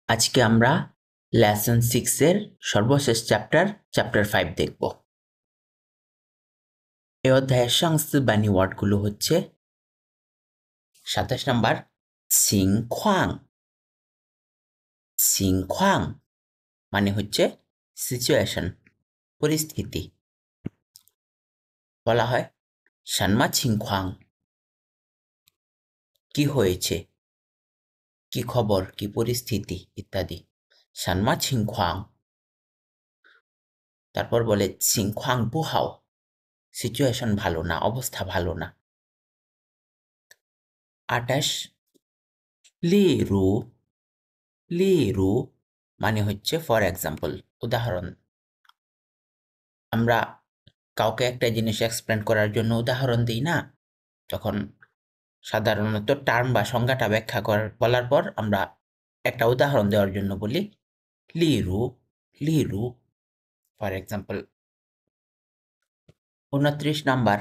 আজকে আমরা লেসন 6 এর সর্বশেষ চ্যাপ্টার 5 দেখব। এই অধ্যায়ের সংস্কৃত ওয়ার্ডগুলো হচ্ছে 27 নাম্বার সিংখ্বাং। সিংখ্বাং মানে হচ্ছে সিচুয়েশন, পরিস্থিতি। বলা হয় সানমা ছিংখ্বাং, কি হয়েছে, কি খবর, কি পরিস্থিতি ইত্যাদি। সানমা ছিংখ্বাং। তারপর বলে ছিংখ্বাং বুহাও, সিচুয়েশন ভালো না, অবস্থা ভালো না। 28 লিরু। লিরু মানে হচ্ছে ফর এক্সাম্পল, উদাহরণ। আমরা কাউকে একটা জিনিস এক্সপ্লেন করার জন্য উদাহরণ দিই না, যখন সাধারণত টার্ম বা সংজ্ঞাটা ব্যাখ্যা বলার পর আমরা একটা উদাহরণ দেওয়ার জন্য বলি লিরু। লিরু ফর এক্সাম্পল। 29 নাম্বার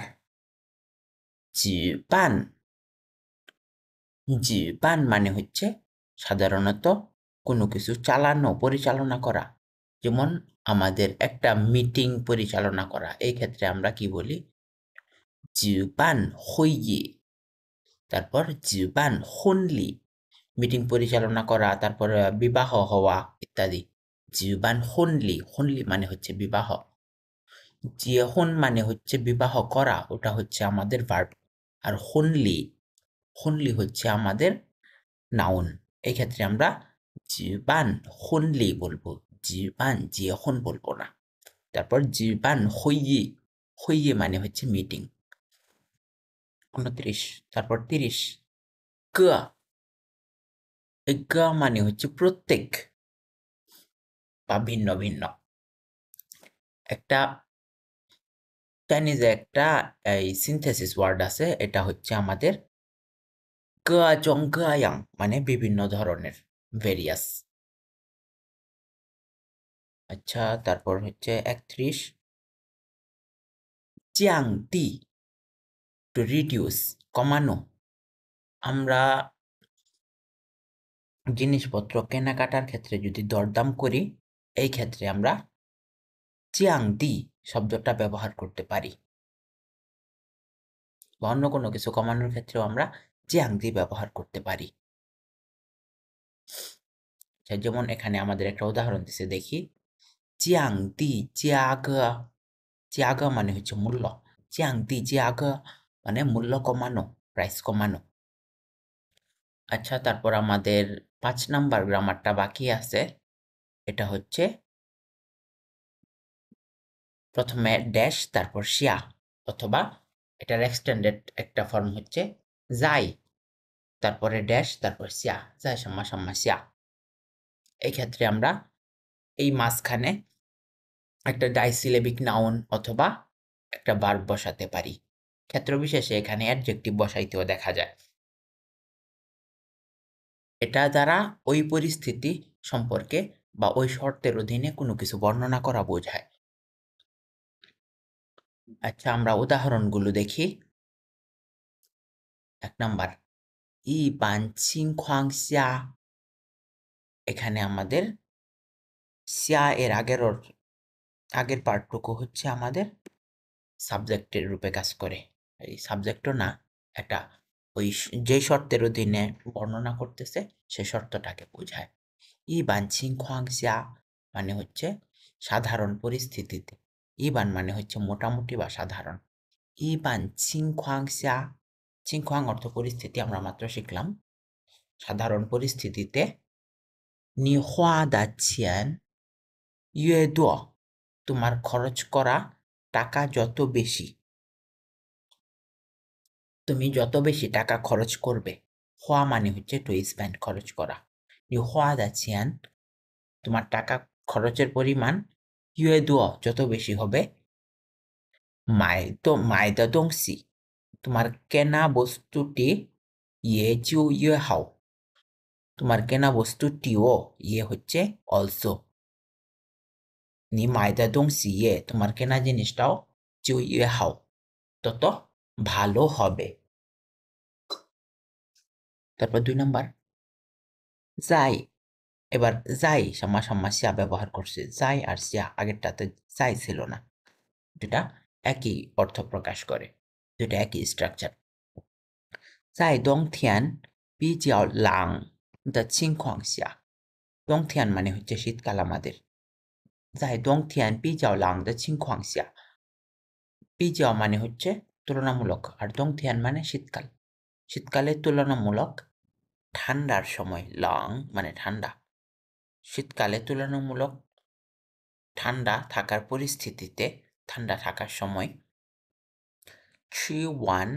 জিবান। জিবান মানে হচ্ছে সাধারণত কোনো কিছু চালানো, পরিচালনা করা। যেমন আমাদের একটা মিটিং পরিচালনা করা, এই ক্ষেত্রে আমরা কি বলি জিবান হইয়ে। তারপর জিবান হুনলি, মিটিং পরিচালনা করা, তারপর বিবাহ হওয়া ইত্যাদি। জিবান হুনলি, হুনলি মানে হচ্ছে বিবাহ। জিয়হুন মানে হচ্ছে বিবাহ করা, ওটা হচ্ছে আমাদের ভার্ব। আর হুনলি, হুনলি হচ্ছে আমাদের নাউন। এই ক্ষেত্রে আমরা জিবান হুনলি বলবো, জিবান জিয়হুন বলবো না। তারপর জিবান হইয়ে, হইয়ে মানে হচ্ছে মিটিং। 29। তারপর 30 গ। এই গ মানে হচ্ছে প্রত্যেক বা ভিন্ন ভিন্ন। একটা চাইনিজে একটা এই সিনথেসিস ওয়ার্ড আছে, এটা হচ্ছে আমাদের গ জং গয়াং, মানে বিভিন্ন ধরনের, ভেরিয়াস। আচ্ছা, তারপর হচ্ছে 31 চিয়াং তি, টু রিডিউস, কমানো। আমরা জিনিসপত্র কেনাকাটার ক্ষেত্রে যদি দরদাম করি, এই ক্ষেত্রে আমরা চিয়াং দি শব্দটা ব্যবহার করতে পারি। বা অন্য কোনো কিছু কমানোর ক্ষেত্রেও আমরা চিয়াং দি ব্যবহার করতে পারি। যেমন এখানে আমাদের একটা উদাহরণ দিছে, দেখি চিয়াং দি জিয়াগ। জিয়াগ মানে হচ্ছে মূল্য, চিয়াং দি জিয়াগ মানে মূল্য কমানো, প্রাইস কমানো। আচ্ছা, তারপর আমাদের 5 নাম্বার গ্রামারটা বাকি আছে। এটা হচ্ছে প্রথমে ড্যাশ, তারপর শিয়া, অথবা এটার এক্সটেন্ডেড একটা ফর্ম হচ্ছে যাই, তারপরে ড্যাশ, তারপর শিয়া, যাই সাম্মা সাম্মা শিয়া। এই ক্ষেত্রে আমরা এই মাঝখানে একটা ডাইসিলেবিক নাউন অথবা একটা ভার্ব বসাতে পারি। ক্ষেত্র বিশেষে এখানে অ্যাডজেক্টিভ বসাইতেও দেখা যায়। এটা দ্বারা ওই পরিস্থিতি সম্পর্কে বা ওই শর্তের অধীনে কোনো কিছু বর্ণনা করা বোঝায়। আচ্ছা, আমরা উদাহরণগুলো দেখি। 1 নাম্বার ই বান চিংখ্বাং শিয়া। এখানে আমাদের শিয়া এর আগের পার্টটুকু হচ্ছে আমাদের সাবজেক্টের রূপে কাজ করে। এই সাবজেক্টও না, একটা ওই যে শর্তের অধীনে বর্ণনা করতেছে সে শর্তটাকে বোঝায়। ই বান চিংখ্বাং শিয়া মানে হচ্ছে সাধারণ পরিস্থিতিতে। ইবান মানে হচ্ছে মোটামুটি বা সাধারণ। ই বান চিংখ্বাং শিয়া, চিংখ্বাং অর্থ পরিস্থিতি, আমরা মাত্র শিখলাম। সাধারণ পরিস্থিতিতে নি হুয়া দা ছিয়ান ইয়ে দুয়া, তোমার খরচ করা টাকা যত বেশি, তুমি যত বেশি টাকা খরচ করবে। হুয়া মানে হচ্ছে টু স্পেন্ড, খরচ করা। নি হুয়া দা ছিয়ান, তোমার টাকা খরচের পরিমাণ, ইয়ে দুয়া যত বেশি হবে, মাইদা দংসি, তোমার কেনা বস্তুটি, ইয়ে জিউ ইয়ে হাও, তোমার কেনা বস্তুটিও, ইয়ে হচ্ছে অলসো, নি মাইদা দংসি ইয়ে, তোমার কেনা জিনিসটাও, জিউ ইয়ে হাও তত ভালো হবে। তারপর 2 নাম্বার যাই। এবার যাই সাম্মা সাম্মা সিয়া ব্যবহার করছে, যাই আর সিয়া, আগেরটাতে যাই ছিল না, দুটা একই অর্থ প্রকাশ করে, দুটা একই স্ট্রাকচার। 在冬天比较冷的情况下，冬天মানে হচ্ছে শীতকাল আমাদের, 在冬天比较冷的情况下, 比较মানে হচ্ছে তুলনামূলক, আর দংথিয়ান মানে শীতকাল, শীতকালে তুলনামূলক ঠান্ডার সময়, লং মানে ঠান্ডা, শীতকালে তুলনামূলক ঠান্ডা থাকার পরিস্থিতিতে, ঠান্ডা থাকার সময়, 吃完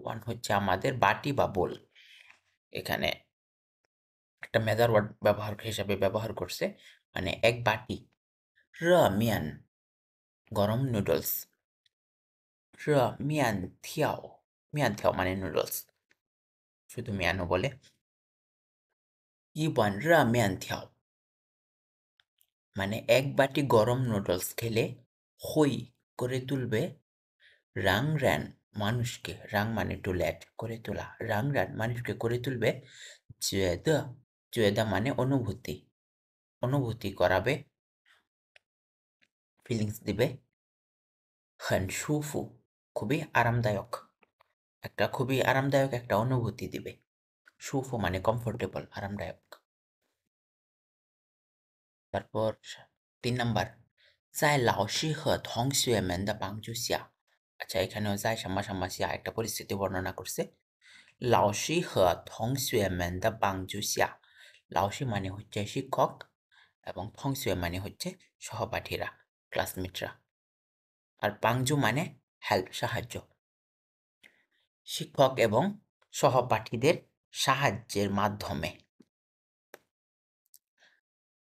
ওয়ান হচ্ছে আমাদের বাটি বা বোল, এখানে একটা মেজার ওয়ার্ড ব্যবহার হিসাবে ব্যবহার করছে, মানে এক বাটি, র মিয়ান গরম নুডলস, র মিয়ান থিয়াও, মিয়ান থিয়াও মানে নুডলস, শুধু মিয়ানও বলে, 一碗热面条 মানে এক বাটি গরম নুডলস খেলে হই করে তুলবে রাং র্যান মানুষকে, রাং মানে টু লেট, করে তোলা, রাং র্যান মানুষকে করে তুলবে, জুয়েদা, জুয়েদা মানে অনুভূতি, অনুভূতি করাবে, ফিলিংস দিবে, হন সুফু খুবই আরামদায়ক, একটা খুবই আরামদায়ক একটা অনুভূতি দিবে, সুফু মানে কমফোর্টেবল, আরামদায়ক। তারপর 3 নাম্বার, 在老师和同学们的帮助下, আচ্ছা এখানেও যাই সাম্মা সাম্মা সিয়া একটা পরিস্থিতি বর্ণনা করছে, 老师和同学们的帮助下, 老师মানে হচ্ছে শিক্ষক এবং 同学 মানে হচ্ছে সহপাঠীরা, ক্লাসমেটরা, আর পাংজু মানে হেল্প, সাহায্য, শিক্ষক এবং সহপাঠীদের সাহায্যের মাধ্যমে,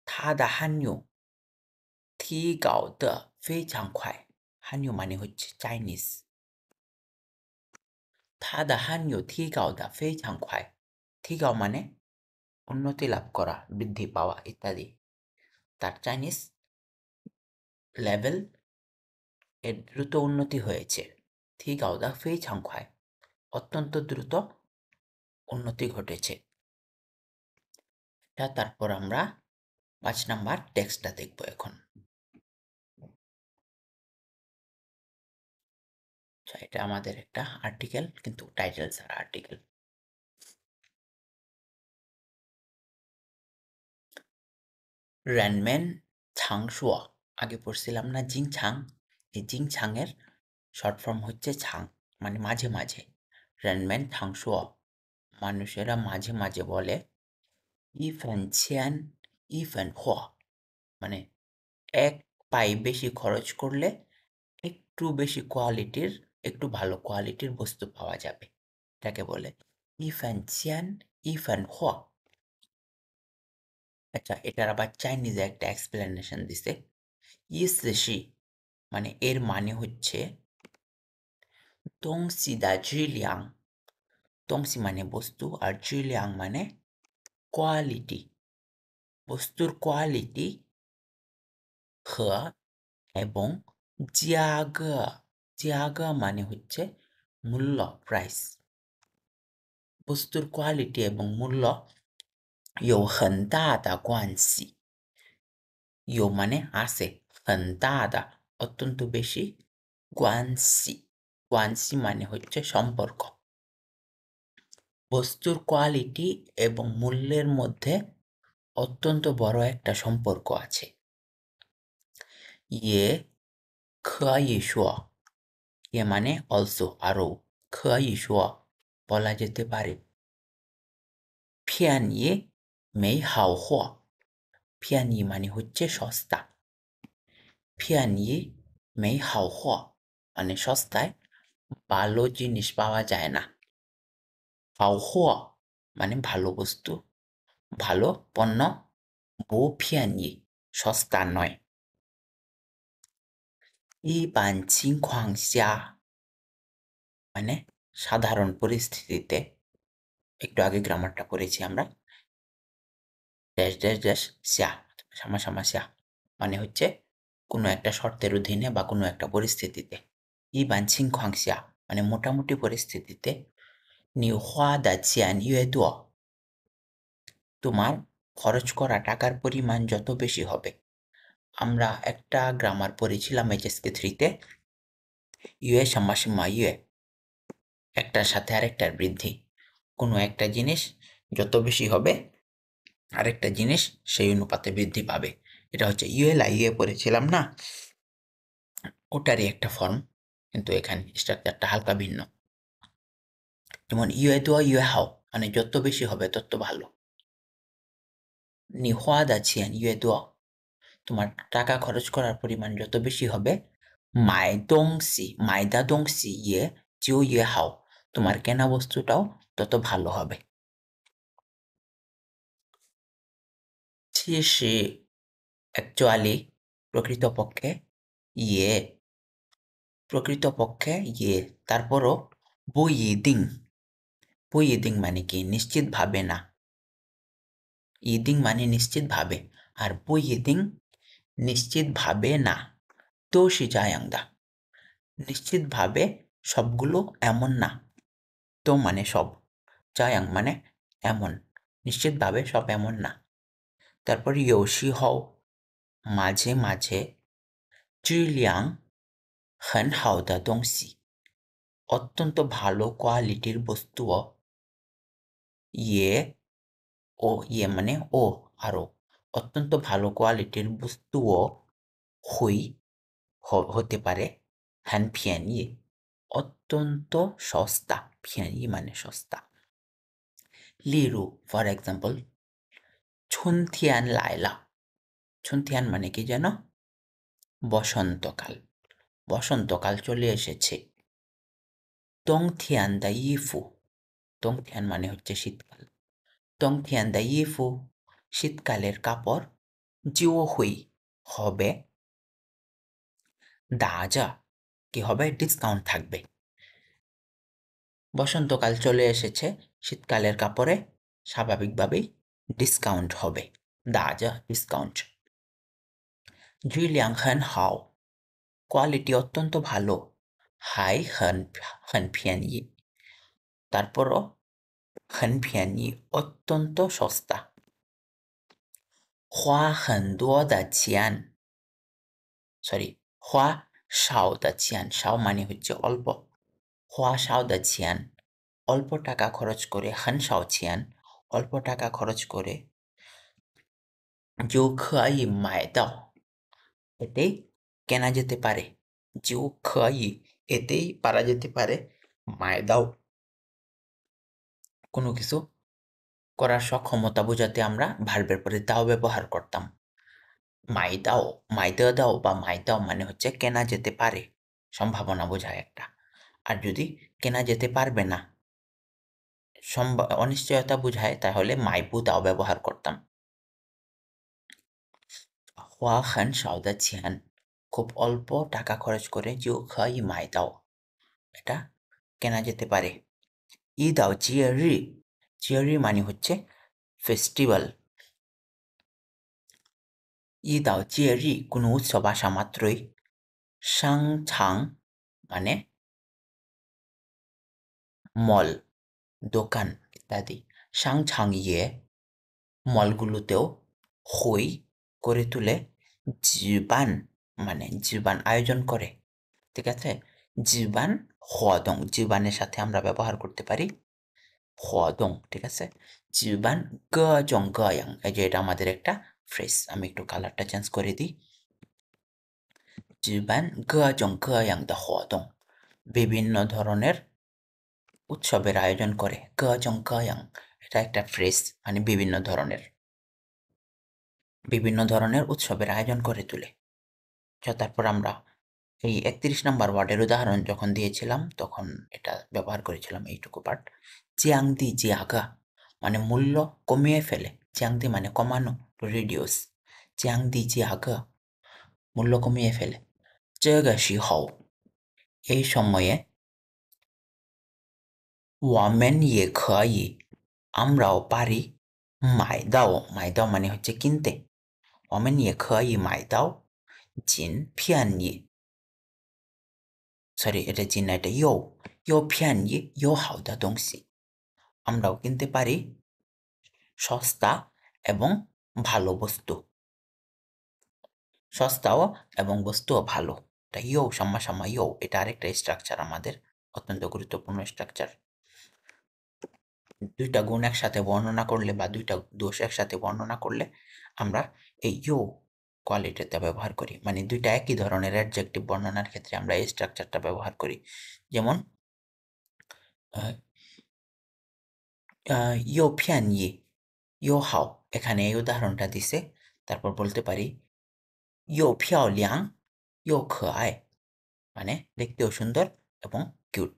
他的汉语提高得非常快, হানু মানে হচ্ছে চাইনিজ, 他的汉语提高得非常快, 提高মানে উন্নতি লাভ করা, বৃদ্ধি পাওয়া ইত্যাদি, তার চাইনিজ লেভেল এর দ্রুত উন্নতি হয়েছে, 提高得非常快, অত্যন্ত দ্রুত উন্নতি ঘটেছে। তারপর আমরা 5 নাম্বার টেক্সটটা দেখব এখন। এটা আমাদের একটা আর্টিকেল, কিন্তু টাইটেল ছাড়া আর্টিকেল। রেনম্যান ছাংশুয়া, আগে পড়ছিলাম না জিংছাং, এই জিংছাং এর শর্ট ফর্ম হচ্ছে ছাং, মানে মাঝে মাঝে, রেনম্যান ছাংশুয়া, মানুষেরা মাঝে মাঝে বলে, ইফেন ছিয়ান ইফেন হুয়া, মানে এক পাই বেশি খরচ করলে একটু বেশি কোয়ালিটির, একটু ভালো কোয়ালিটির বস্তু পাওয়া যাবে, এটাকে বলে ইফেন ছিয়ান ইফেন হুয়া। আচ্ছা, এটার আবার চাইনিজে একটা এক্সপ্লেনেশন দিছে, ইসি মানে এর মানে হচ্ছে দংসি দা জিলিয়াং, দংসি মানে বস্তু, আর জিলিয়াং মানে কোয়ালিটি, বস্তুর কোয়ালিটি, হ এবং জিয়াগা, জিয়াগা মানে হচ্ছে মূল্য, প্রাইস, বস্তুর কোয়ালিটি এবং মূল্য 有很大的关系, 有মানে আছে, 很大的অত্যন্ত বেশি, 关系, 关系মানে হচ্ছে সম্পর্ক, বস্তুর কোয়ালিটি এবং মূল্যের মধ্যে অত্যন্ত বড় একটা সম্পর্ক আছে। ইয়ে 可以说, ইয়ে মানে অলসো, আরো, 可以说বলা যেতে পারে, 便宜没好货, 便宜মানে হচ্ছে সস্তা, 便宜没好货মানে সস্তায় ভালো জিনিস পাওয়া যায় না, 好货মানে ভালো বস্তু, ভালো পণ্য, 不便宜সস্তা নয়।一般情况下মানে সাধারণ পরিস্থিতিতে, একটু আগে গ্রামারটা পড়েছি আমরা, ড্যাশ ড্যাশ ড্যাশ শ্যা, সামা শ্যা মানে হচ্ছে কোনো একটা শর্তের অধীনে বা কোনো একটা পরিস্থিতিতে, ইবান ছিংখাংশা মানে মোটামুটি পরিস্থিতিতে, 你花的钱越多, তোমার খরচ করা টাকার পরিমাণ যত বেশি হবে। আমরা একটা গ্রামার পড়েছিলাম HSK 3-তে, ইয়ে সাম্মাসিম্মা ইয়ে, একটার সাথে আরেকটার বৃদ্ধি। কোনো একটা জিনিস যত বেশি হবে আরেকটা জিনিস সেই অনুপাতে বৃদ্ধি পাবে। এটা হচ্ছে ইউএলআই ইয়ে পড়েছিলাম না, ওটারই একটা ফর্ম, কিন্তু এখানে স্ট্রাকচারটা হালকা ভিন্ন। যেমন ইয়ে দোয়া ইয়ে হাও, মানে যত বেশি হবে তত ভালো। নি হওয়া দাচ্ছিয়ান ইয়ে দোয়া, তোমার টাকা খরচ করার পরিমাণ যত বেশি হবে, মাই দংসি মাইদা দংসি ইয়ে জিও ইয়ে হাও, তোমার কেনা বস্তুটাও তত ভালো হবে। সে অ্যাকচুয়ালি প্রকৃতপক্ষে ইয়ে, প্রকৃতপক্ষে ইয়ে, তারপরও বুইদিং, বুইদিং মানে কি নিশ্চিতভাবে না, ইদিং মানে নিশ্চিতভাবে, আর বুইদিং নিশ্চিতভাবে না। তো শিজায়াংদা, নিশ্চিতভাবে সবগুলো এমন না, তো মানে সব, জায়াং মানে এমন, নিশ্চিতভাবে সব এমন না। তারপর ইয়োশি হও, মাঝে মাঝে, জিলিয়াং হেন হাও দা দংসি, অত্যন্ত ভালো কোয়ালিটির বস্তুও, ইয়ে ও ইয়ে মানে ও আরো, অত্যন্ত ভালো কোয়ালিটির বস্তুও হুই হতে পারে হ্যান ফিয়ানি, অত্যন্ত সস্তা, ফিয়ানি মানে সস্তা। লিরু ফর এক্সাম্পল, ছুনথিয়ান লাইলা, ছুনথিয়ান মানে কি জানো? বসন্তকাল, বসন্তকাল চলে এসেছে। দংথিয়ান দা ইফু, দংথিয়ান মানে হচ্ছে শীতকাল, দংথিয়ান দা ইফু, শীতকালের কাপড়, জিও হুই হবে, দাজা কি হবে, ডিসকাউন্ট থাকবে। বসন্তকাল চলে এসেছে, শীতকালের কাপড়ে স্বাভাবিকভাবেই ডিসকাউন্ট হবে, দাজা ডিসকাউন্ট। জুইলিয়াং হেন হাও, কোয়ালিটি অত্যন্ত ভালো, হাই হেন হেন ফিয়ানি, তারপরও হেন ফিয়ানি অত্যন্ত সস্তা। হওয়া হেন দুও দা চিয়ান, সরি, হওয়া শাও দা চিয়ান, শাও মানে হচ্ছে অল্প, হওয়া শাও দা চিয়ান, অল্প টাকা খরচ করে, হেন শাও চিয়ান, অল্প টাকা খরচ করে, जो可以买到, এতেই কেনা যেতে পারে, जो可以এতেই পারা যেতে পারে, মায় দাও কোনো কিছু করার সক্ষমতা বোঝাতে আমরা ভার্বের পরে দাও ব্যবহার করতাম। মাই দাও, মাইদা দাও বা মাই দাও মানে হচ্ছে কেনা যেতে পারে, সম্ভাবনা বোঝায় একটা। আর যদি কেনা যেতে পারবে না, অনিশ্চয়তা বোঝায়, তাহলে মাইবু দাও ব্যবহার করতাম। হওয়া খান সাউদা ছিয়ান, খুব অল্প টাকা খরচ করে জিও খাই মাই দাও, এটা কেনা যেতে পারে। ই দাও জিয়ারি, জিয়ারি মানে হচ্ছে ফেস্টিভ্যাল। ই দাও জিয়ারি কোনো উৎসব আসা মাত্রই, সাং ছাং মানে মল, দোকান ইত্যাদি, সাং ছাং ইয়ে মলগুলোতেও হই করে তুলে, জীবান মানে জীবান আয়োজন করে, ঠিক আছে। জীবান হদং, জীবানের সাথে আমরা ব্যবহার করতে পারি হদং, ঠিক আছে। জীবান গজং গয়াং, এই যে এটা আমাদের একটা ফ্রেজ, আমি একটু কালারটা চেঞ্জ করে দিই। জীবান গজং গয়াং দা হদং, বিভিন্ন ধরনের উৎসবের আয়োজন করে, গজং গয়াং এটা একটা ফ্রেজ, মানে বিভিন্ন ধরনের উৎসবের আয়োজন করে তোলে। তারপর আমরা এই 31 নম্বর ওয়ার্ডের উদাহরণ যখন দিয়েছিলাম তখন এটা ব্যবহার করেছিলাম, এইটুকু পার্ট। চিয়াংদি জিয়াগা মানে মূল্য কমিয়ে ফেলে, চিয়াংদি মানে কমানো, রিডিউস, চিয়াংদি জিয়াগা মূল্য কমিয়ে ফেলে। জেগা শি হও, এই সময়ে, ওয়ামেন ইয়ে খয়ি আমরাও পারি, মাইদাও, মাইদাও মানে হচ্ছে কিনতে, ওয়ামেন ইয়ে খয়ি মাইদাও জিন পিয়ানি, সরি এটা জিন না, এটা ইউ, ইউ পিয়ানি ইউ হাও দা দংসি, আমরাও কিনতে পারি সস্তা এবং ভালো বস্তু। সস্তাও এবং বস্তুও ভালো। এটা ইয়ো সাম্মা সাম্মা ইয়ো, এটা আরেকটা স্ট্রাকচার আমাদের, অত্যন্ত গুরুত্বপূর্ণ স্ট্রাকচার। দুইটা গুণ একসাথে বর্ণনা করলে বা দুইটা দোষ একসাথে বর্ণনা করলে আমরা এই ইয়ো কোয়ালিটিটা ব্যবহার করি, মানে দুইটা একই ধরনের অ্যাডজেক্টিভ বর্ণনার ক্ষেত্রে আমরা এই স্ট্রাকচারটা ব্যবহার করি। যেমন ইয়ো ফিয়ান ই ইয়ো হাও, এখানে এই উদাহরণটা দিছে। তারপর বলতে পারি ইয়ো ফিয়াও লিয়াং ইয়ো খআয়, মানে দেখতেও সুন্দর এবং কিউট।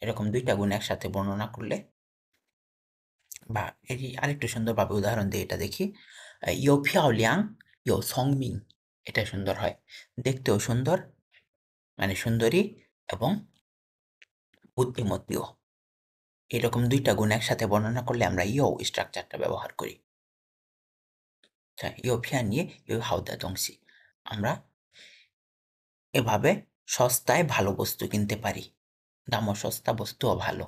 এরকম দুইটা গুণ একসাথে বর্ণনা করলে, বা এটি আরেকটু সুন্দরভাবে উদাহরণ দিয়ে এটা দেখি, ইয়ো ফিয়াও লিয়াং ইয়ো সংমিং, এটা সুন্দর হয়। দেখতেও সুন্দর মানে সুন্দরী এবং বুদ্ধিমতীও। এরকম দুইটা গুণ একসাথে বর্ণনা করলে আমরা ইয়ো স্ট্রাকচারটা ব্যবহার করি। আচ্ছা, ইয়ো ফিয়ান ইয়ে ইয়ো হাও দা দংশি, আমরা এভাবে সস্তায় ভালো বস্তু কিনতে পারি। দামও সস্তা, বস্তুও ভালো।